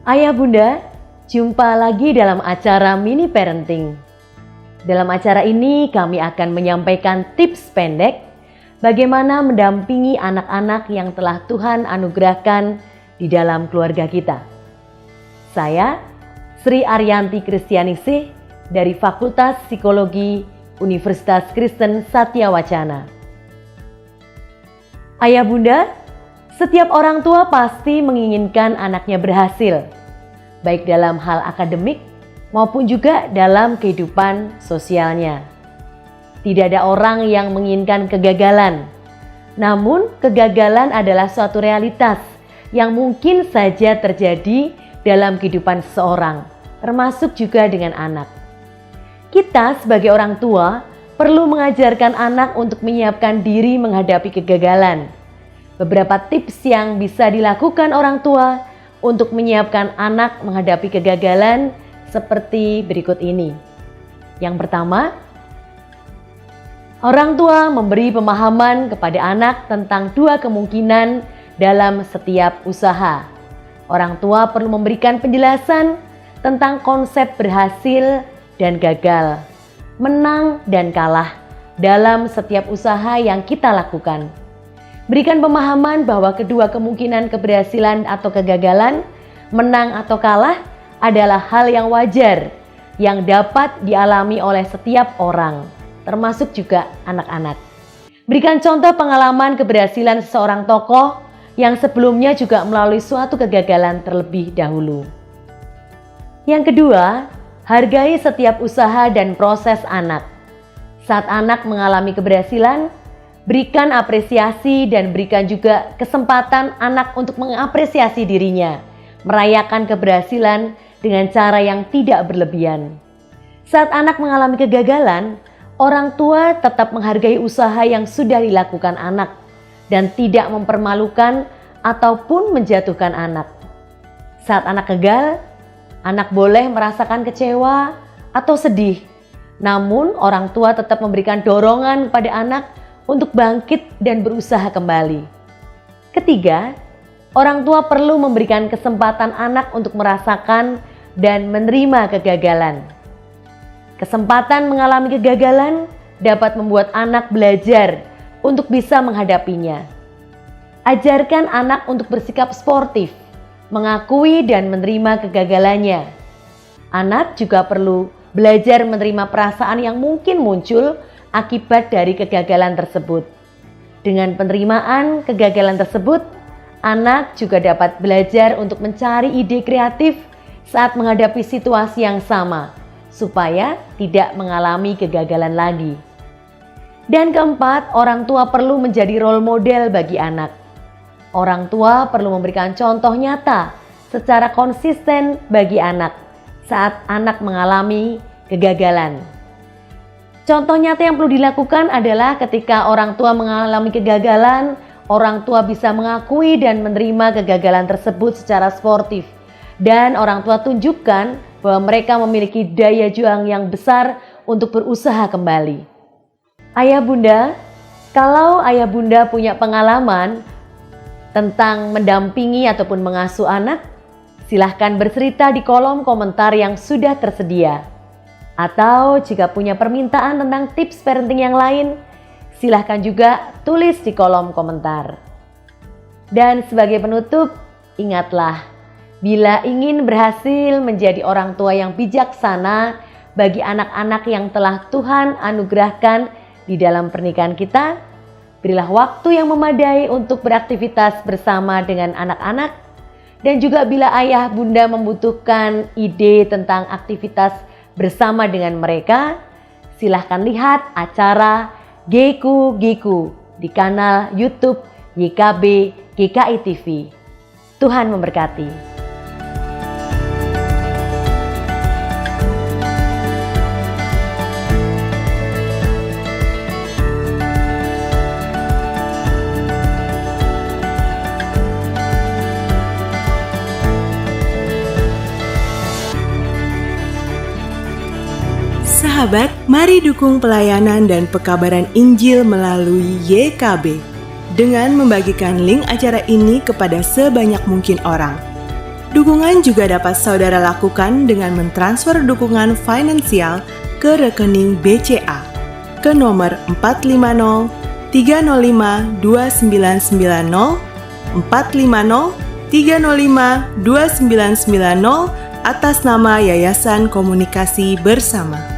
Ayah Bunda, jumpa lagi dalam acara Mini Parenting. Dalam acara ini kami akan menyampaikan tips pendek bagaimana mendampingi anak-anak yang telah Tuhan anugerahkan di dalam keluarga kita. Saya, Sri Ariyanti Kristianingsih dari Fakultas Psikologi Universitas Kristen Satya Wacana. Ayah Bunda, setiap orang tua pasti menginginkan anaknya berhasil, baik dalam hal akademik maupun juga dalam kehidupan sosialnya. Tidak ada orang yang menginginkan kegagalan, namun kegagalan adalah suatu realitas yang mungkin saja terjadi dalam kehidupan seseorang, termasuk juga dengan anak. Kita sebagai orang tua perlu mengajarkan anak untuk menyiapkan diri menghadapi kegagalan. Beberapa tips yang bisa dilakukan orang tua untuk menyiapkan anak menghadapi kegagalan seperti berikut ini. Yang pertama, orang tua memberi pemahaman kepada anak tentang dua kemungkinan dalam setiap usaha. Orang tua perlu memberikan penjelasan tentang konsep berhasil dan gagal, menang dan kalah dalam setiap usaha yang kita lakukan. Berikan pemahaman bahwa kedua kemungkinan keberhasilan atau kegagalan, menang atau kalah adalah hal yang wajar yang dapat dialami oleh setiap orang, termasuk juga anak-anak. Berikan contoh pengalaman keberhasilan seseorang tokoh yang sebelumnya juga melalui suatu kegagalan terlebih dahulu. Yang kedua, hargai setiap usaha dan proses anak. Saat anak mengalami keberhasilan, berikan apresiasi dan berikan juga kesempatan anak untuk mengapresiasi dirinya, merayakan keberhasilan dengan cara yang tidak berlebihan. Saat anak mengalami kegagalan, orang tua tetap menghargai usaha yang sudah dilakukan anak dan tidak mempermalukan ataupun menjatuhkan anak. Saat anak gagal, anak boleh merasakan kecewa atau sedih, namun orang tua tetap memberikan dorongan pada anak untuk bangkit dan berusaha kembali. Ketiga, orang tua perlu memberikan kesempatan anak untuk merasakan dan menerima kegagalan. Kesempatan mengalami kegagalan dapat membuat anak belajar untuk bisa menghadapinya. Ajarkan anak untuk bersikap sportif, mengakui dan menerima kegagalannya. Anak juga perlu belajar menerima perasaan yang mungkin muncul akibat dari kegagalan tersebut. Dengan penerimaan kegagalan tersebut, anak juga dapat belajar untuk mencari ide kreatif saat menghadapi situasi yang sama, supaya tidak mengalami kegagalan lagi. Dan keempat, orang tua perlu menjadi role model bagi anak. Orang tua perlu memberikan contoh nyata secara konsisten bagi anak saat anak mengalami kegagalan. Contoh nyata yang perlu dilakukan adalah ketika orang tua mengalami kegagalan, orang tua bisa mengakui dan menerima kegagalan tersebut secara sportif. Dan orang tua tunjukkan bahwa mereka memiliki daya juang yang besar untuk berusaha kembali. Ayah Bunda, kalau Ayah Bunda punya pengalaman tentang mendampingi ataupun mengasuh anak, silahkan bercerita di kolom komentar yang sudah tersedia. Atau jika punya permintaan tentang tips parenting yang lain, silahkan juga tulis di kolom komentar. Dan sebagai penutup, ingatlah, bila ingin berhasil menjadi orang tua yang bijaksana bagi anak-anak yang telah Tuhan anugerahkan di dalam pernikahan kita, berilah waktu yang memadai untuk beraktivitas bersama dengan anak-anak. Dan juga bila ayah bunda membutuhkan ide tentang aktivitas bersama dengan mereka, silahkan lihat acara Geku Geku di kanal YouTube YKB GKI TV. Tuhan memberkati. Sahabat, mari dukung pelayanan dan pekabaran Injil melalui YKB dengan membagikan link acara ini kepada sebanyak mungkin orang. Dukungan juga dapat saudara lakukan dengan mentransfer dukungan finansial ke rekening BCA ke nomor 450 305 2990 450 305 2990 atas nama Yayasan Komunikasi Bersama.